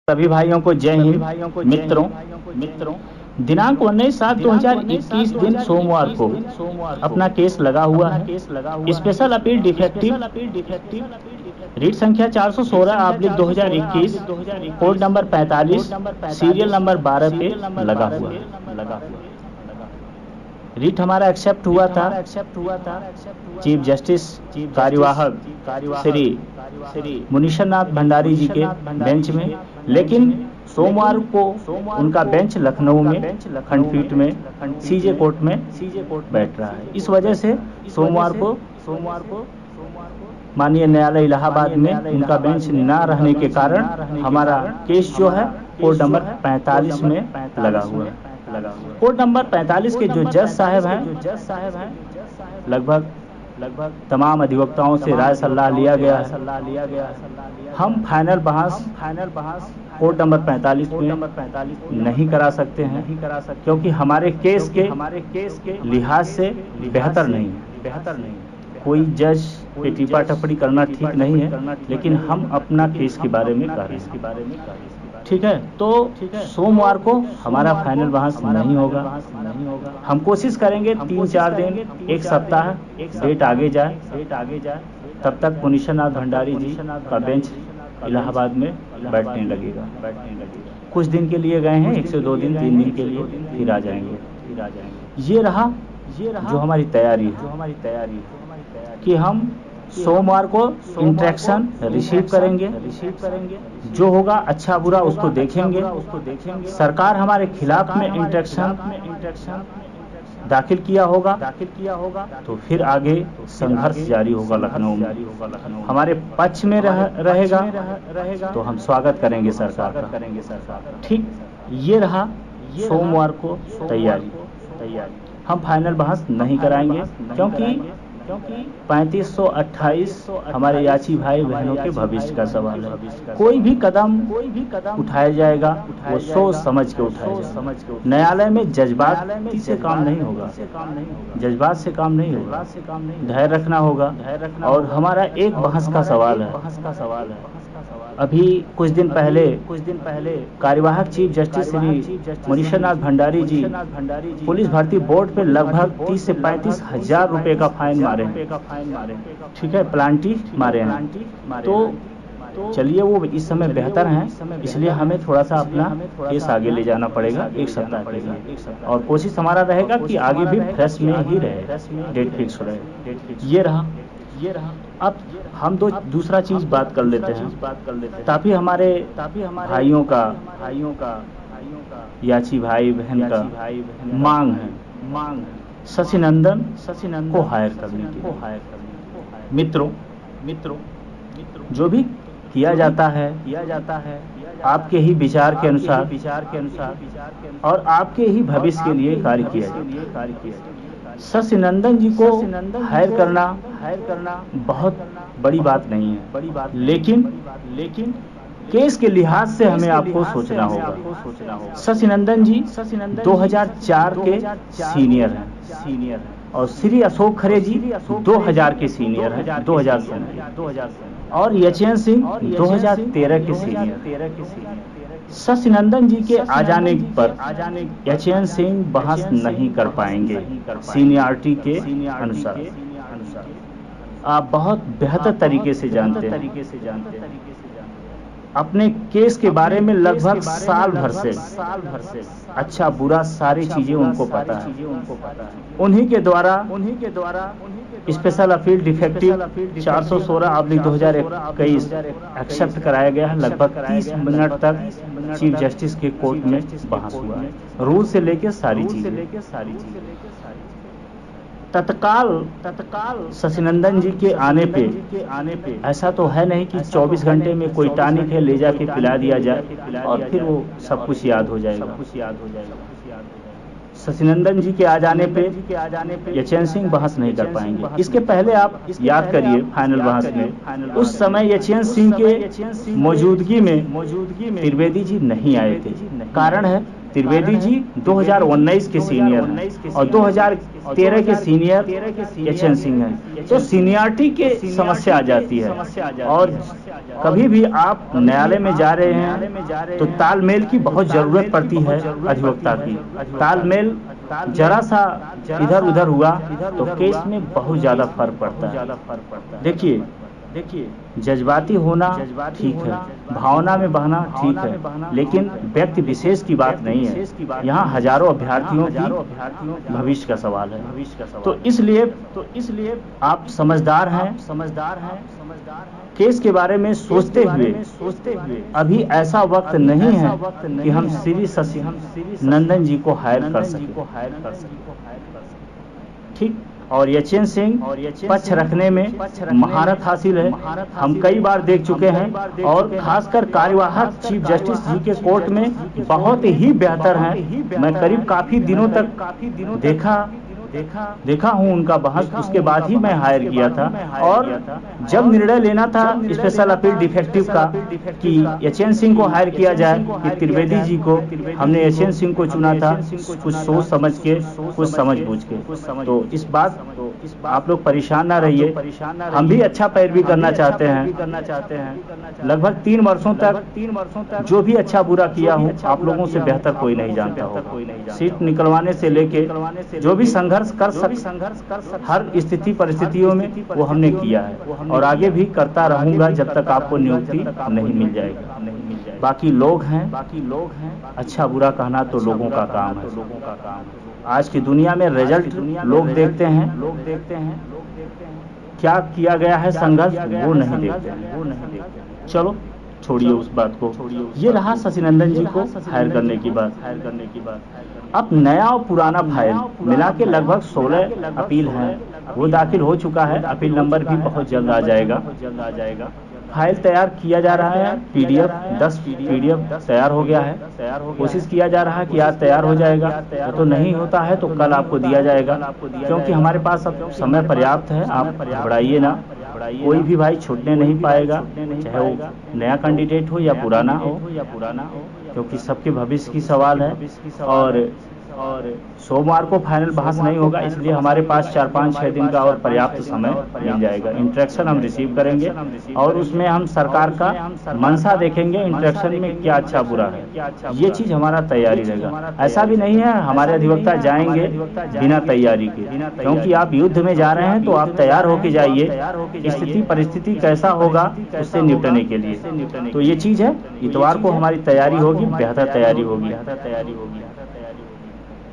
सभी भाइयों को जय हिंद। मित्रों दिनांक 19/7/2021 दिन सोमवार को अपना केस लगा हुआ है। स्पेशल अपील डिफेक्टिव रीट संख्या 416/2021 कोड नंबर 45 सीरियल नंबर 12 पे लगा हुआ है। रीट हमारा एक्सेप्ट हुआ था चीफ जस्टिस कार्यवाहक श्री मुनीश्वर नाथ भंडारी जी के बेंच में, लेकिन सोमवार को उनका बेंच लखनऊ में खंडपीठ में सीजे कोर्ट में बैठ रहा है। इस वजह से सोमवार को माननीय न्यायालय इलाहाबाद में उनका बेंच ना रहने के कारण हमारा केस जो है कोड नंबर 45 में लगा हुआ है। कोड नंबर 45 के जो जज साहब हैं लगभग तमाम अधिवक्ताओं से राय सलाह लिया गया है। हम फाइनल बहस कोड नंबर 45 में नहीं करा सकते हैं, क्योंकि हमारे केस के लिहाज से बेहतर नहीं है। कोई जज पे टीपा टप्पड़ी करना ठीक नहीं है, लेकिन हम अपना केस के बारे में कह रहे हैं। ठीक है, तो सोमवार को हमारा फाइनल बहस नहीं होगा। हम कोशिश करेंगे 3-4 दिन, एक सप्ताह डेट आगे जाए, तब तक मुनीश्वर नाथ भंडारी जी का बेंच इलाहाबाद में बैठने लगेगा। कुछ दिन के लिए गए हैं, 1 से 2 दिन 3 दिन के लिए, फिर आ जाएंगे। ये रहा जो हमारी तैयारी है कि हम सोमवार को इंट्रैक्शन रिसीव करेंगे। जो होगा अच्छा बुरा उसको देखेंगे। सरकार हमारे खिलाफ में इंट्रैक्शन दाखिल किया होगा तो फिर आगे संघर्ष जारी होगा लखनऊ में। हमारे पक्ष में रहेगा तो हम स्वागत करेंगे सरकार का। ठीक, ये रहा सोमवार को तैयारी। हम फाइनल बहस नहीं कराएंगे, क्योंकि 3528 हमारे याची भाई बहनों के भविष्य का सवाल है। कोई भी कदम उठाया जाएगा वो सोच समझ के उठाया जाएगा। न्यायालय में जज्बात से काम नहीं होगा, जज्बात से काम नहीं होगा, धैर्य रखना होगा। और हमारा एक बहस का सवाल है। अभी कुछ दिन पहले कार्यवाहक चीफ जस्टिस श्री मुनीश्वर नाथ भंडारी जी पुलिस भर्ती बोर्ड पे लगभग 30 से 35 हजार रुपए का फाइन मारे हैं। ठीक है, प्लांटी मारे हैं। तो चलिए, वो इस समय बेहतर हैं, इसलिए हमें थोड़ा सा अपना केस आगे ले जाना पड़ेगा 1 सप्ताह के लिए, और कोशिश हमारा रहेगा कि आगे भी फ्रेश में ही रहे, डेट फिक्स रहे। ये रहा। अब हम दूसरा चीज बात कर लेते हैं, ताकि हमारे भाइयों का याची भाई बहन का मांग है शशि नंदन को हायर करने की। मित्रों, जो भी किया जाता है आपके ही विचार के अनुसार और आपके ही भविष्य के लिए कार्य किया जाता है। शशि नंदन जी को हायर करना बहुत बड़ी बात नहीं है, लेकिन केस के लिहाज से हमें आपको सोचना होगा। शशि नंदन जी 2004 के सीनियर हैं और श्री अशोक खरे जी 2000 के सीनियर हैं, 2000 से, और यचेन सिंह 2013 के सीनियर। शशि नंदन जी के आ जाने पर यचेन सिंह बहस नहीं कर पाएंगे सीनियरिटी के अनुसार। आप बहुत बेहतर तरीके से जानते हैं। अपने केस के बारे में लगभग साल भर से अच्छा बुरा सारी चीजें उनको पता है। उन्हीं के द्वारा स्पेशल अपील डिफेक्टिव 416/2021 एक्सेप्ट कराया गया है। लगभग 30 मिनट तक चीफ जस्टिस के कोर्ट में बहस हुआ है, रूल से लेकर सारी चीजें। तत्काल शशि नंदन जी के आने पे ऐसा तो है नहीं कि 24 घंटे में कोई टॉनिक है ले जाके पिला दिया जाए और फिर वो सब कुछ याद हो जाएगा। शशि नंदन जी के आ जाने पे यचेन सिंह बहस नहीं कर पाएंगे। इसके पहले आप याद करिए फाइनल बहस में उस समय यचेन सिंह के मौजूदगी में त्रिवेदी जी नहीं आए थे। कारण है त्रिवेदी जी 2019 के सीनियर हैं और 2013 के सीनियर एचएन सिंह हैं, तो सीनियरिटी के समस्या आ जाती है। और कभी भी आप न्यायालय में जा रहे हैं तो तालमेल की बहुत जरूरत पड़ती है। अधिवक्ता की तालमेल जरा सा इधर उधर हुआ तो केस में बहुत ज्यादा फर्क पड़ता है। देखिए जज्बाती होना ठीक है, भावना में बहना ठीक है, लेकिन व्यक्ति विशेष की बात नहीं है। यहाँ हजारों अभ्यर्थियों की भविष्य का सवाल है। तो इसलिए आप समझदार हैं। केस के बारे में सोचते हुए अभी ऐसा वक्त नहीं है कि हम श्री सचिनंदन जी को हायर कर सकें। ठीक। और एचएन सिंह पक्ष रखने में महारत हासिल है, हम कई बार देख चुके हैं। और खासकर कार्यवाहक चीफ जस्टिस जी के कोर्ट में बहुत ही बेहतर हैं। मैं करीब काफी दिनों तक देखा हूं उनका बहस, उसके बाद ही मैं हायर किया था। और जब निर्णय लेना था स्पेशल अपील डिफेक्टिव का कि एचएन सिंह को हायर किया जाए कि त्रिवेदी जी को, हमने एचएन सिंह को चुना था कुछ सोच समझ के, कुछ समझ बूझ के। तो इस बात आप लोग परेशान ना रहिए, हम भी अच्छा पैरवी करना चाहते हैं। लगभग 3 वर्षों तक जो भी अच्छा बुरा किया हूँ आप लोगों से बेहतर कोई नहीं जानता होगा। सीट निकलवाने से लेके जो भी संघर्ष कर हर स्थिति परिस्थितियों में वो हमने किया है और आगे भी करता रहूंगा जब तक आपको नियुक्ति नहीं मिल जाएगी। बाकी लोग हैं, अच्छा बुरा कहना तो लोगों का काम है। आज की दुनिया में रिजल्ट लोग देखते हैं, क्या किया गया है संघर्ष वो नहीं देखते हैं। चलो छोड़िए उस बात को। ये रहा सचिनंदन जी को हायर करने की बात। अब नया और पुराना फाइल मिला के लगभग 16 अपील हैं, वो दाखिल हो चुका है। अपील नंबर भी बहुत जल्द आ जाएगा। फाइल तैयार किया जा रहा है, पीडीएफ 10 पीडीएफ तैयार हो गया है। कोशिश किया जा रहा है कि आज तैयार हो जाएगा, तो नहीं होता है तो कल आपको दिया जाएगा, क्योंकि हमारे पास अब समय पर्याप्त है। आप घबराइए ना, कोई भी भाई छूटने नहीं पाएगा, चाहे वो नया कैंडिडेट हो या पुराना हो, क्योंकि सबके भविष्य की सवाल है। और सोमवार को फाइनल बहस नहीं होगा, इसलिए हमारे पास 4-5-6 दिन का और पर्याप्त समय मिल जाएगा। इंट्रैक्शन हम रिसीव करेंगे और उसमें हम सरकार का मंशा देखेंगे, इंट्रैक्शन में क्या अच्छा बुरा है, ये चीज हमारा तैयारी रहेगा। ऐसा भी नहीं है हमारे अधिवक्ता जाएंगे बिना तैयारी के, क्योंकि आप युद्ध में जा रहे हैं तो आप तैयार होके जाइए, स्थिति परिस्थिति कैसा होगा उससे निपटने के लिए। तो ये चीज है, इतवार को हमारी तैयारी होगी, बेहतर तैयारी होगी।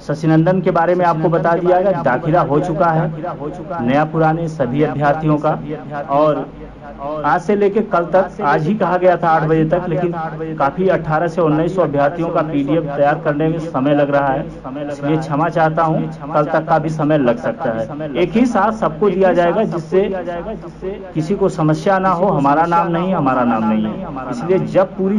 सचिनंदन के बारे में आपको बता दिया गया, दाखिला हो चुका है नया पुराने सभी अभ्यर्थियों का। और आज से लेके कल तक, आज ही कहा गया था 8 बजे तक, लेकिन काफी 1800 से 1900 अभ्यर्थियों का पीडीएफ तैयार करने में समय लग रहा है, इसलिए क्षमा चाहता हूं, कल तक का भी समय लग सकता है। एक ही साथ सबको दिया जाएगा जिससे किसी को समस्या ना हो। हमारा नाम नहीं है, इसलिए जब पूरी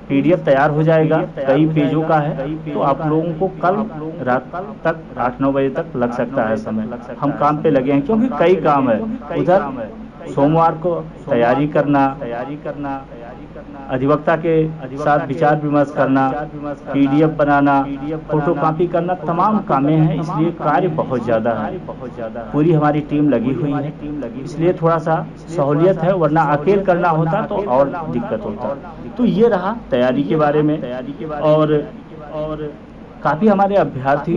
पीडीएफ तैयार हो जाएगा, कई पेजों का है, तो आप लोगों को कल रात तक 8-9 बजे तक लग सकता है समय। हम काम पे लगे हैं क्योंकि कई काम है। उधर सोमवार को तैयारी करना, अधिवक्ता के साथ विचार विमर्श करना, पीडीएफ बनाना, फोटोकॉपी करना, तमाम कामें हैं, इसलिए कार्य बहुत ज्यादा है। पूरी हमारी टीम लगी हुई है, इसलिए थोड़ा सा सहूलियत है, वरना अकेले करना होता तो और दिक्कत होता। तो ये रहा तैयारी के बारे में। और काफी हमारे अभ्यर्थी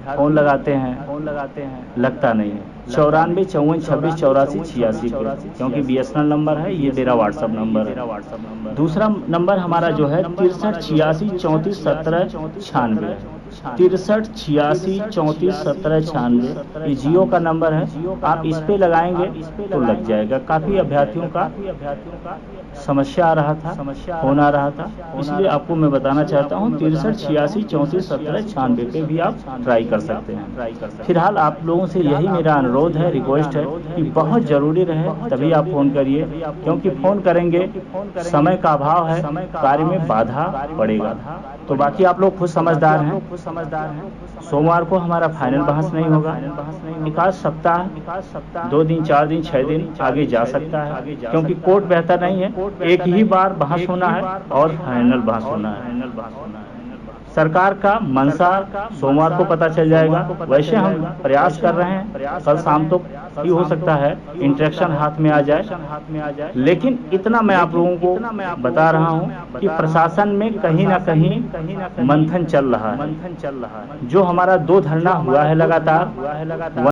फोन लगाते हैं, लगता नहीं है। 94 54 26 84 86 पे, क्योंकि बीएसएनएल नंबर है, ये मेरा व्हाट्सएप नंबर है। दूसरा नंबर हमारा जो है 63 86 34 17 96 63 86 34 17 96, ये जियो का नंबर है। आप इस पे लगाएंगे तो लग जाएगा। काफी अभ्यर्थियों का समस्या आ रहा था, फोन आ रहा था, इसलिए आपको मैं बताना चाहता हूँ 63 86 34 17 96 पे भी आप ट्राई कर सकते हैं। फिलहाल आप लोगों से यही मेरा अनुरोध है, रिक्वेस्ट है कि बहुत जरूरी रहे तभी आप फोन करिए, क्योंकि फोन करेंगे समय का अभाव है, कार्य में बाधा पड़ेगा। तो बाकी आप लोग खुद समझदार हैं। सोमवार को हमारा फाइनल बहस नहीं होगा, एक आध सप्ताह 2 दिन 4 दिन 6 दिन आगे जा सकता है, क्योंकि कोर्ट बेहतर नहीं है। एक ही बार बहस होना है और फाइनल बहस होना है। सरकार का मंशा सोमवार को पता चल जाएगा। वैसे हम प्रयास कर रहे हैं, कल शाम तक ही हो सकता है इंट्रैक्शन हाथ में आ जाए। लेकिन इतना मैं आप लोगों को बता रहा हूं कि प्रशासन में कहीं ना कहीं मंथन चल रहा है। जो हमारा 2 धरना हुआ है लगातार